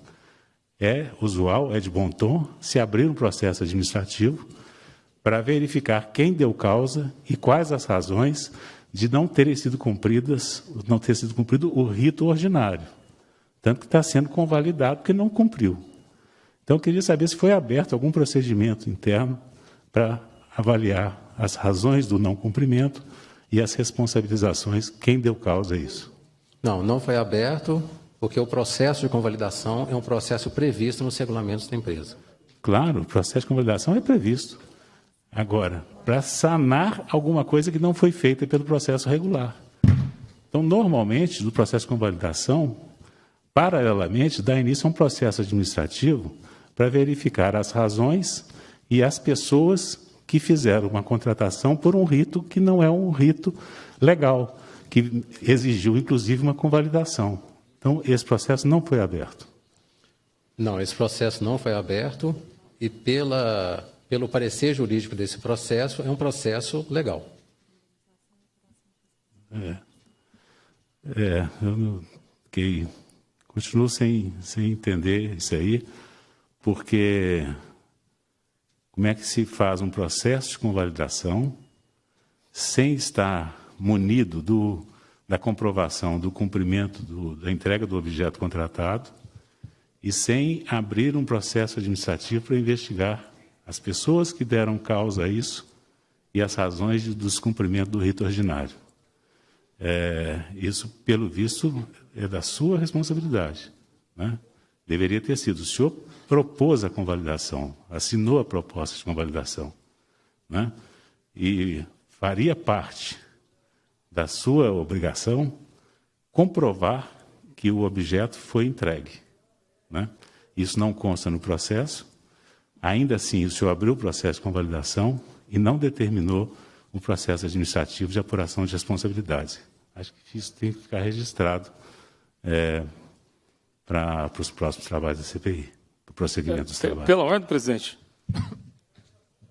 é usual, é de bom tom, se abrir um processo administrativo para verificar quem deu causa e quais as razões de não terem sido cumpridas, não ter sido cumprido o rito ordinário. Tanto que está sendo convalidado porque não cumpriu. Então, eu queria saber se foi aberto algum procedimento interno para avaliar as razões do não cumprimento e as responsabilizações, quem deu causa a isso.
Não foi aberto, porque o processo de convalidação é um processo previsto nos regulamentos da empresa.
Claro, o processo de convalidação é previsto. Agora, para sanar alguma coisa que não foi feita pelo processo regular. Então, normalmente, no processo de convalidação, paralelamente, dá início a um processo administrativo para verificar as razões e as pessoas que fizeram uma contratação por um rito que não é um rito legal, que exigiu, inclusive, uma convalidação. Então, esse processo não foi aberto.
Não, esse processo não foi aberto e pelo parecer jurídico desse processo, é um processo legal.
Eu continuo sem entender isso aí, porque como é que se faz um processo de convalidação sem estar munido da comprovação do cumprimento da entrega do objeto contratado e sem abrir um processo administrativo para investigar as pessoas que deram causa a isso e as razões do descumprimento do rito ordinário. Isso, pelo visto, é da sua responsabilidade, né? Deveria ter sido. O senhor propôs a convalidação, assinou a proposta de convalidação, né? E faria parte da sua obrigação comprovar que o objeto foi entregue, né? Isso não consta no processo. Ainda assim, o senhor abriu o processo de convalidação e não determinou o processo administrativo de apuração de responsabilidades. Acho que isso tem que ficar registrado para os próximos trabalhos da CPI, para o prosseguimento dos trabalhos.
Pela ordem, presidente.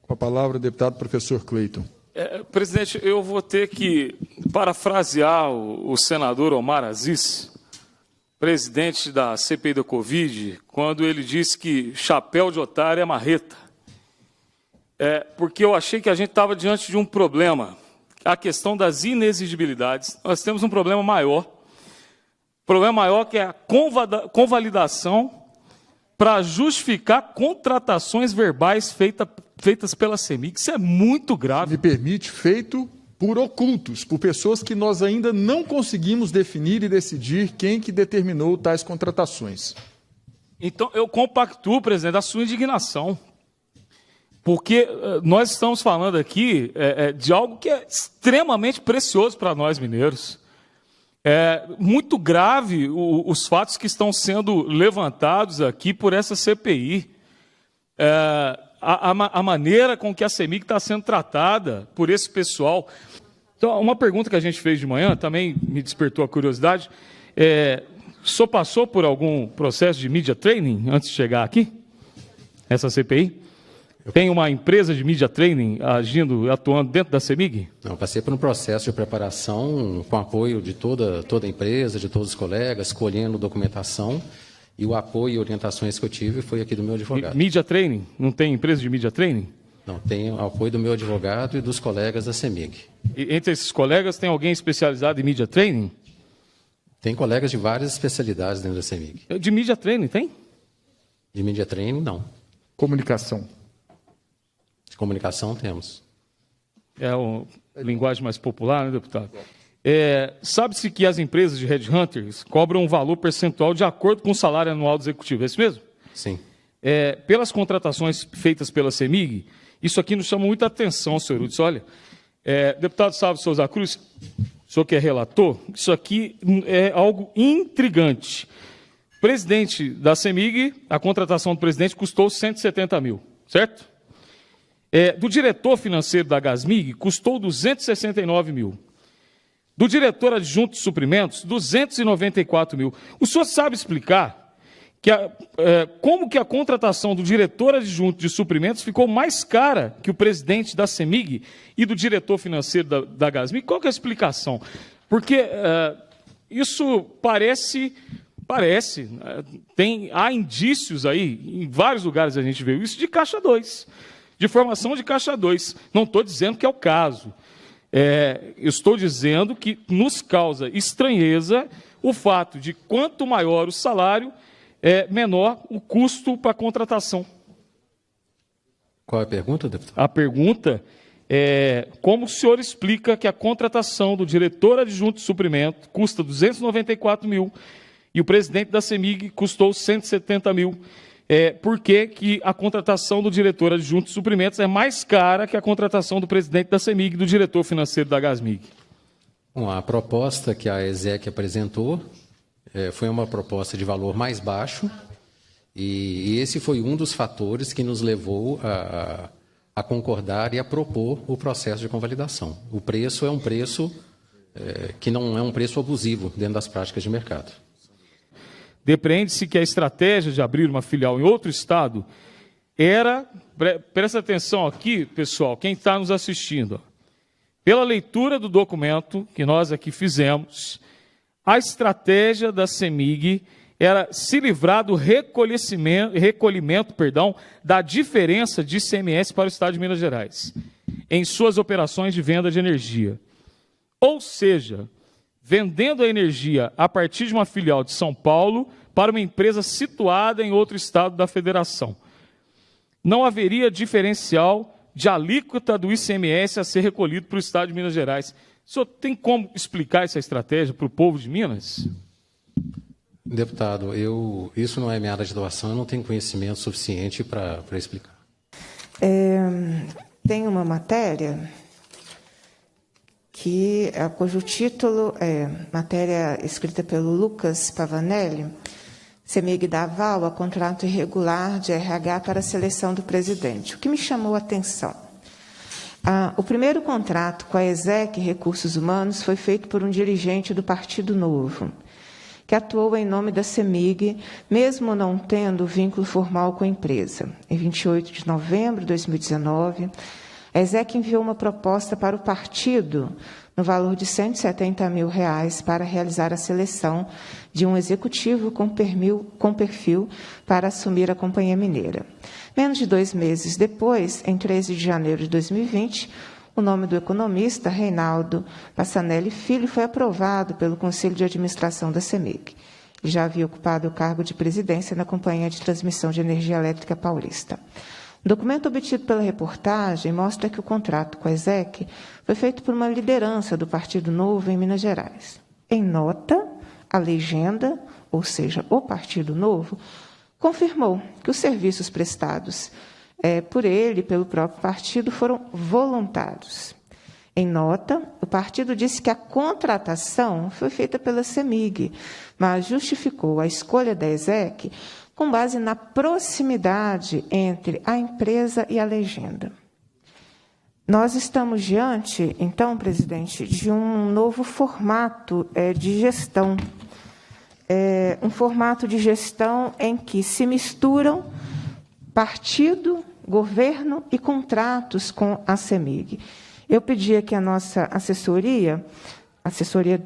Com a palavra, o deputado professor Cleiton.
Presidente, eu vou ter que parafrasear o senador Omar Aziz, presidente da CPI da Covid, quando ele disse que chapéu de otário é marreta. Porque eu achei que a gente estava diante de um problema, a questão das inexigibilidades. Nós temos um problema maior que é a convalidação para justificar contratações verbais feitas pela CEMIG. Isso é muito grave.
Me permite, feito por ocultos, por pessoas que nós ainda não conseguimos definir e decidir quem que determinou tais contratações.
Então, eu compactuo, presidente, a sua indignação. Porque nós estamos falando aqui de algo que é extremamente precioso para nós mineiros. É muito grave os fatos que estão sendo levantados aqui por essa CPI. A maneira com que a CEMIG está sendo tratada por esse pessoal. Então, uma pergunta que a gente fez de manhã, também me despertou a curiosidade. O senhor passou por algum processo de media training antes de chegar aqui? Essa CPI? Tem uma empresa de media training atuando dentro da CEMIG?
Não, passei por um processo de preparação com apoio de toda a empresa, de todos os colegas, colhendo documentação, e o apoio e orientações que eu tive foi aqui do meu advogado.
Media training? Não tem empresa de media training?
Não, tem o apoio do meu advogado e dos colegas da CEMIG.
E entre esses colegas tem alguém especializado em media training?
Tem colegas de várias especialidades dentro da CEMIG.
De media training, tem?
De media training, não.
Comunicação.
De comunicação, temos.
É uma linguagem mais popular, né, deputado? Sabe-se que as empresas de headhunters cobram um valor percentual de acordo com o salário anual do executivo, é isso mesmo?
Sim.
Pelas contratações feitas pela CEMIG, isso aqui nos chama muita atenção, senhor Udes. Olha, deputado Sávio Souza Cruz, o senhor que é relator, isso aqui é algo intrigante. Presidente da CEMIG, a contratação do presidente custou 170 mil, certo? Do diretor financeiro da Gasmig, custou 269 mil. Do diretor adjunto de suprimentos, 294 mil. O senhor sabe explicar como que a contratação do diretor adjunto de suprimentos ficou mais cara que o presidente da CEMIG e do diretor financeiro da Gasmig? Qual que é a explicação? Porque isso parece, há indícios aí, em vários lugares a gente viu isso, de caixa 2. De formação de caixa 2. Não estou dizendo que é o caso. Estou dizendo que nos causa estranheza o fato de quanto maior o salário, menor o custo para a contratação.
Qual é a pergunta, deputado?
A pergunta é como o senhor explica que a contratação do diretor adjunto de suprimento custa 294 mil e o presidente da CEMIG custou 170 mil. Por que a contratação do diretor adjunto de suprimentos é mais cara que a contratação do presidente da CEMIG e do diretor financeiro da Gasmig?
Bom, a proposta que a ESEC apresentou foi uma proposta de valor mais baixo e esse foi um dos fatores que nos levou a concordar e a propor o processo de convalidação. O preço é um preço que não é um preço abusivo dentro das práticas de mercado.
Depreende-se que a estratégia de abrir uma filial em outro estado era, presta atenção aqui, pessoal, quem está nos assistindo, pela leitura do documento que nós aqui fizemos, a estratégia da CEMIG era se livrar do recolhimento da diferença de ICMS para o estado de Minas Gerais, em suas operações de venda de energia. Ou seja, vendendo a energia a partir de uma filial de São Paulo para uma empresa situada em outro estado da federação. Não haveria diferencial de alíquota do ICMS a ser recolhido para o estado de Minas Gerais. O senhor tem como explicar essa estratégia para o povo de Minas?
Deputado, isso não é minha área de atuação, eu não tenho conhecimento suficiente para explicar.
Tem uma matéria cujo título é matéria escrita pelo Lucas Pavanelli, CEMIG dá aval a contrato irregular de RH para a seleção do presidente. O que me chamou a atenção? O primeiro contrato com a ESEC Recursos Humanos foi feito por um dirigente do Partido Novo, que atuou em nome da CEMIG, mesmo não tendo vínculo formal com a empresa. Em 28 de novembro de 2019, a ESEC enviou uma proposta para o partido no valor de R$ 170 mil para realizar a seleção de um executivo com perfil para assumir a Companhia Mineira. Menos de 2 meses depois, em 13 de janeiro de 2020, o nome do economista Reinaldo Passanelli Filho foi aprovado pelo Conselho de Administração da CEMIG. Ele já havia ocupado o cargo de presidência na Companhia de Transmissão de Energia Elétrica Paulista. O documento obtido pela reportagem mostra que o contrato com a ESEC foi feito por uma liderança do Partido Novo em Minas Gerais. Em nota, a legenda, ou seja, o Partido Novo, confirmou que os serviços prestados por ele e pelo próprio partido foram voluntários. Em nota, o partido disse que a contratação foi feita pela CEMIG, mas justificou a escolha da ESEC com base na proximidade entre a empresa e a legenda. Nós estamos diante, então, presidente, de um novo formato de gestão. Um formato de gestão em que se misturam partido, governo e contratos com a CEMIG. Eu pedi aqui a nossa assessoria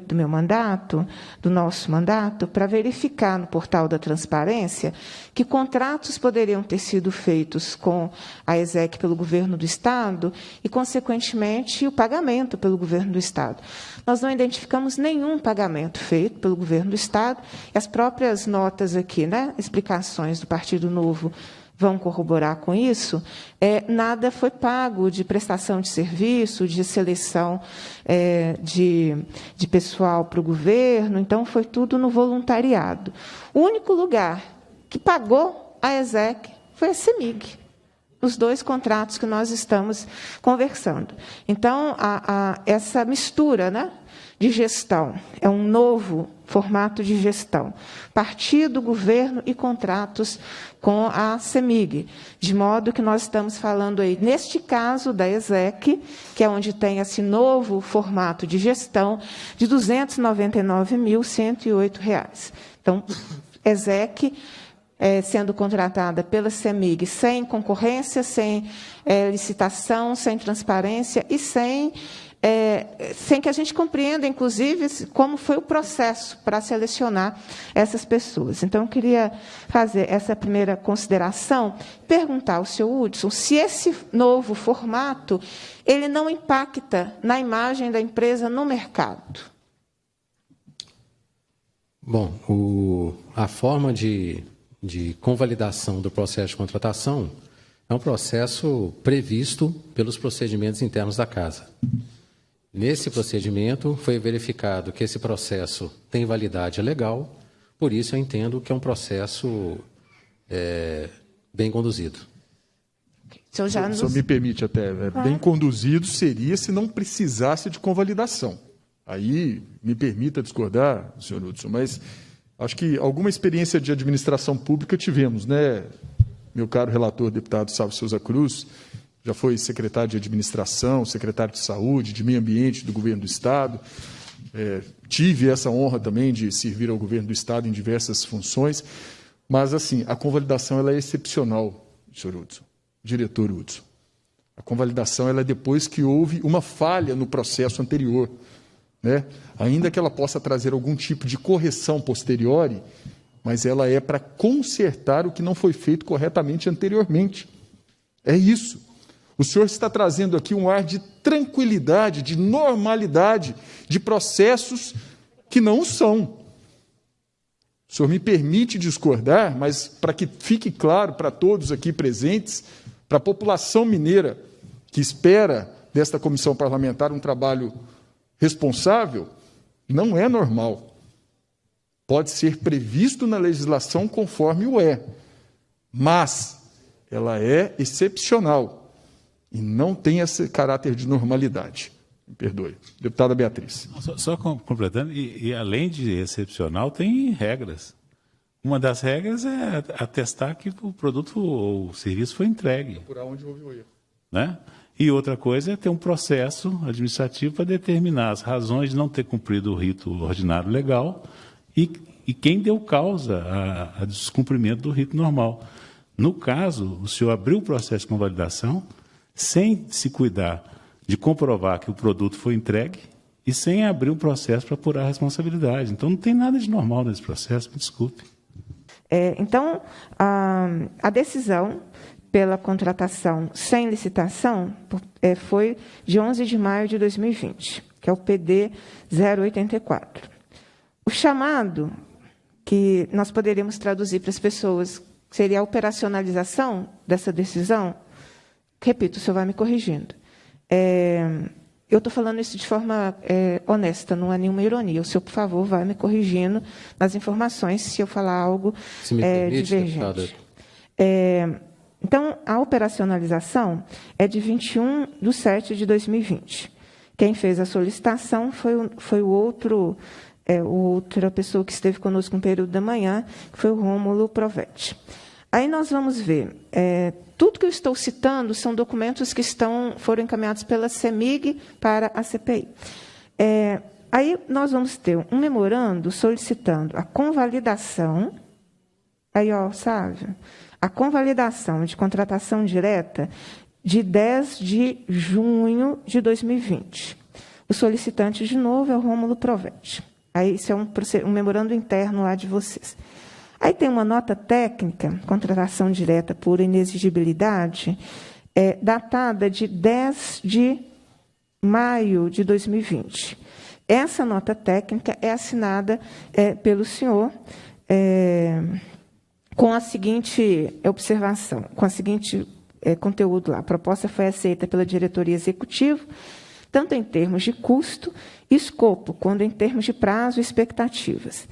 do meu mandato, do nosso mandato, para verificar no portal da transparência que contratos poderiam ter sido feitos com a ESEC pelo governo do Estado e, consequentemente, o pagamento pelo governo do Estado. Nós não identificamos nenhum pagamento feito pelo governo do Estado, e as próprias notas aqui, né, explicações do Partido Novo, vão corroborar com isso, nada foi pago de prestação de serviço, de seleção de pessoal para o governo, então foi tudo no voluntariado. O único lugar que pagou a ESEC foi a CEMIG, os 2 contratos que nós estamos conversando. Então, essa mistura, né, de gestão, é um novo formato de gestão, partido, governo e contratos com a CEMIG, de modo que nós estamos falando aí, neste caso da ESEC, que é onde tem esse novo formato de gestão, de R$ 299.108. Então, ESEC sendo contratada pela CEMIG sem concorrência, sem licitação, sem transparência e sem que a gente compreenda, inclusive, como foi o processo para selecionar essas pessoas. Então, eu queria fazer essa primeira consideração, perguntar ao senhor Hudson se esse novo formato ele não impacta na imagem da empresa no mercado.
Bom, a forma de convalidação do processo de contratação é um processo previsto pelos procedimentos internos da Casa. Nesse procedimento, foi verificado que esse processo tem validade legal, por isso eu entendo que é um processo bem conduzido.
Se me permite até, bem conduzido seria se não precisasse de convalidação. Aí, me permita discordar, senhor Hudson, mas acho que alguma experiência de administração pública tivemos, né, meu caro relator, deputado Sávio Souza Cruz, já foi secretário de administração, secretário de saúde, de meio ambiente do governo do Estado. Tive essa honra também de servir ao governo do Estado em diversas funções, mas, assim, a convalidação ela é excepcional, senhor Hudson, diretor Hudson. A convalidação ela é depois que houve uma falha no processo anterior, né? Ainda que ela possa trazer algum tipo de correção posteriori, mas ela é para consertar o que não foi feito corretamente anteriormente. É isso. O senhor está trazendo aqui um ar de tranquilidade, de normalidade, de processos que não são. O senhor me permite discordar, mas para que fique claro para todos aqui presentes, para a população mineira que espera desta comissão parlamentar um trabalho responsável, não é normal. Pode ser previsto na legislação conforme o mas ela é excepcional e não tem esse caráter de normalidade. Me perdoe. Deputada Beatriz.
Só completando, e além de excepcional, tem regras. Uma das regras é atestar que o produto ou o serviço foi entregue.
Por onde houve o erro.
Né? E outra coisa é ter um processo administrativo para determinar as razões de não ter cumprido o rito ordinário legal e quem deu causa a descumprimento do rito normal. No caso, o senhor abriu o processo de convalidação sem se cuidar de comprovar que o produto foi entregue e sem abrir o processo para apurar a responsabilidade. Então, não tem nada de normal nesse processo, me desculpe.
Então, a decisão pela contratação sem licitação foi de 11 de maio de 2020, que é o PD 084. O chamado, que nós poderíamos traduzir para as pessoas, seria a operacionalização dessa decisão. Repito, o senhor vai me corrigindo. Eu estou falando isso de forma honesta, não é nenhuma ironia. O senhor, por favor, vai me corrigindo nas informações se eu falar algo
Se me permite,
divergente.
deputada.
Então, a operacionalização é de 21/7/2020. Quem fez a solicitação foi outra pessoa que esteve conosco no período da manhã, que foi o Rômulo Provetti. Aí nós vamos ver, tudo que eu estou citando são documentos que foram encaminhados pela CEMIG para a CPI. Aí nós vamos ter um memorando solicitando a convalidação, aí, ó, Sávio, a convalidação de contratação direta de 10 de junho de 2020. O solicitante, de novo, é o Rômulo Provetti. Aí, isso é um memorando interno lá de vocês. Aí tem uma nota técnica, contratação direta por inexigibilidade, datada de 10 de maio de 2020. Essa nota técnica é assinada pelo senhor com a seguinte observação, com a seguinte conteúdo lá. A proposta foi aceita pela diretoria executiva, tanto em termos de custo e escopo, quanto em termos de prazo e expectativas.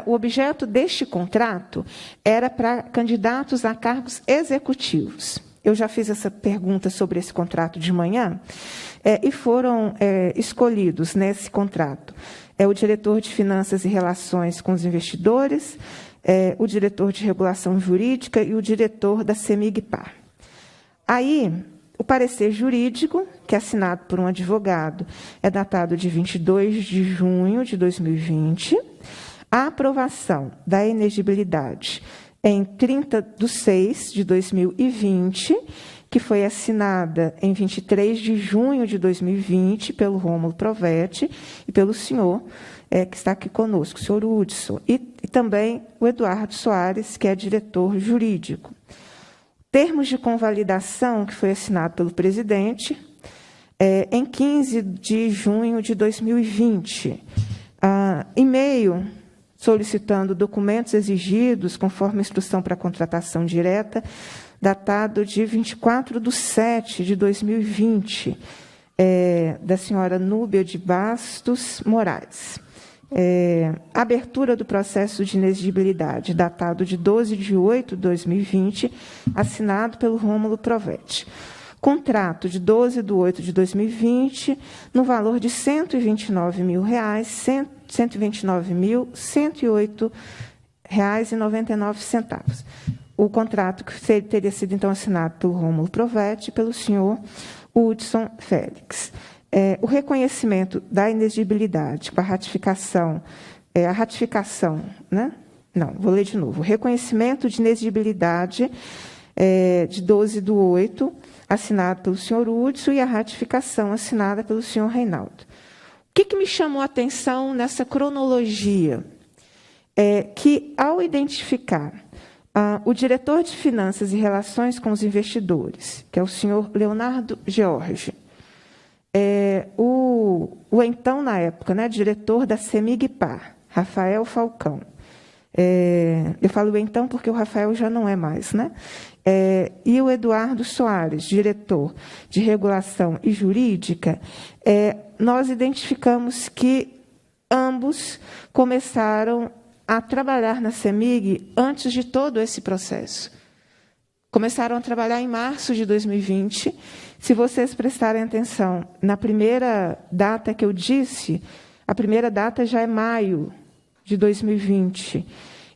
O objeto deste contrato era para candidatos a cargos executivos. Eu já fiz essa pergunta sobre esse contrato de manhã, e foram escolhidos nesse contrato o diretor de Finanças e Relações com os Investidores, o diretor de Regulação Jurídica e o diretor da CEMIG-PAR. Aí, o parecer jurídico, que é assinado por um advogado, é datado de 22 de junho de 2020. A aprovação da inexigibilidade em 30/6 de 2020, que foi assinada em 23 de junho de 2020 pelo Rômulo Provetti e pelo senhor que está aqui conosco, o senhor Hudson, e também o Eduardo Soares, que é diretor jurídico. Termos de convalidação, que foi assinado pelo presidente, em 15 de junho de 2020. E-mail solicitando documentos exigidos conforme a instrução para contratação direta, datado de 24/7 de 2020, da senhora Núbia de Bastos Moraes. Abertura do processo de inexigibilidade, datado de 12/8 de 2020, assinado pelo Rômulo Provetti. Contrato de 12/8 de 2020, no valor de R$ 129.000, R$ 129.108,99. O contrato que teria sido, então, assinado pelo Rômulo Provetti e pelo senhor Hudson Félix. O reconhecimento da inexigibilidade com a ratificação, né? Não, vou ler de novo. O reconhecimento de inexigibilidade de 12/8, assinado pelo senhor Hudson, e a ratificação assinada pelo senhor Reinaldo. O que me chamou a atenção nessa cronologia? Que, ao identificar o diretor de Finanças e Relações com os Investidores, que é o senhor Leonardo George, o então, na época, né, diretor da CEMIG-PAR, Rafael Falcão. Eu falo então porque o Rafael já não é mais, né? E o Eduardo Soares, diretor de Regulação e Jurídica, nós identificamos que ambos começaram a trabalhar na CEMIG antes de todo esse processo. Começaram a trabalhar em março de 2020. Se vocês prestarem atenção, na primeira data que eu disse, a primeira data já é maio de 2020.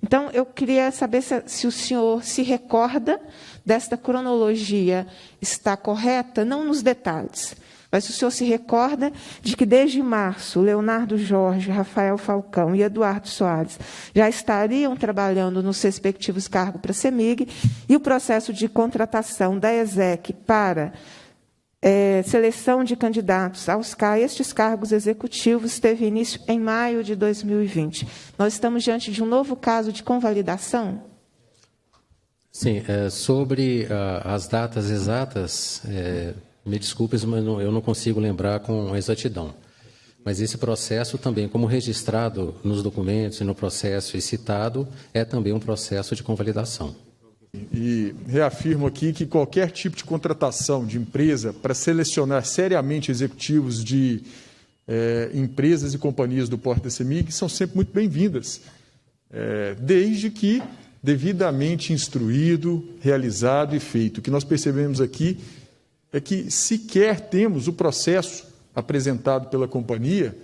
Então, eu queria saber se o senhor se recorda desta cronologia, está correta, não nos detalhes, mas se o senhor se recorda de que, desde março, Leonardo Jorge, Rafael Falcão e Eduardo Soares já estariam trabalhando nos respectivos cargos para a CEMIG, e o processo de contratação da ESEC para seleção de candidatos a estes cargos executivos teve início em maio de 2020. Nós estamos diante de um novo caso de convalidação?
Sim, sobre as datas exatas, me desculpes, mas eu não consigo lembrar com exatidão. Mas esse processo também, como registrado nos documentos e no processo e citado, é também um processo de convalidação.
E reafirmo aqui que qualquer tipo de contratação de empresa para selecionar seriamente executivos de empresas e companhias do porte da CEMIG são sempre muito bem-vindas, desde que devidamente instruído, realizado e feito. O que nós percebemos aqui é que sequer temos o processo apresentado pela companhia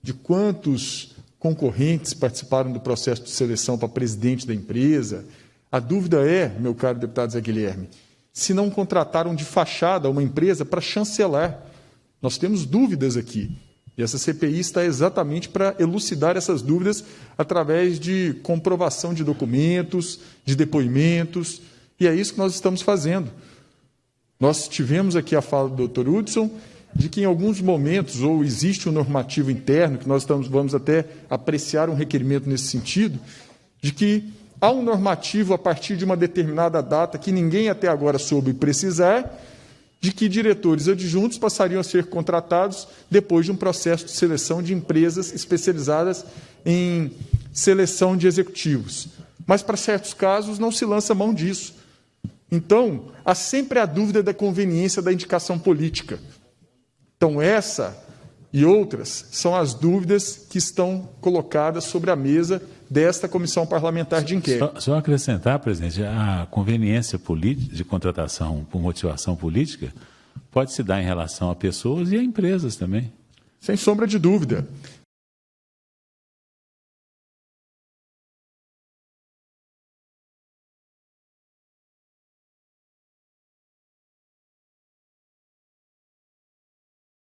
de quantos concorrentes participaram do processo de seleção para presidente da empresa. A dúvida é, meu caro deputado Zé Guilherme, se não contrataram de fachada uma empresa para chancelar. Nós temos dúvidas aqui. E essa CPI está exatamente para elucidar essas dúvidas através de comprovação de documentos, de depoimentos, e é isso que nós estamos fazendo. Nós tivemos aqui a fala do Dr. Hudson, de que em alguns momentos, ou existe um normativo interno, que nós vamos até apreciar um requerimento nesse sentido, de que há um normativo a partir de uma determinada data que ninguém até agora soube precisar, de que diretores adjuntos passariam a ser contratados depois de um processo de seleção de empresas especializadas em seleção de executivos. Mas, para certos casos, não se lança mão disso. Então, há sempre a dúvida da conveniência da indicação política. Então, essa e outras são as dúvidas que estão colocadas sobre a mesa desta comissão parlamentar de inquérito.
Só acrescentar, presidente, a conveniência de contratação por motivação política pode se dar em relação a pessoas e a empresas também.
Sem sombra de dúvida.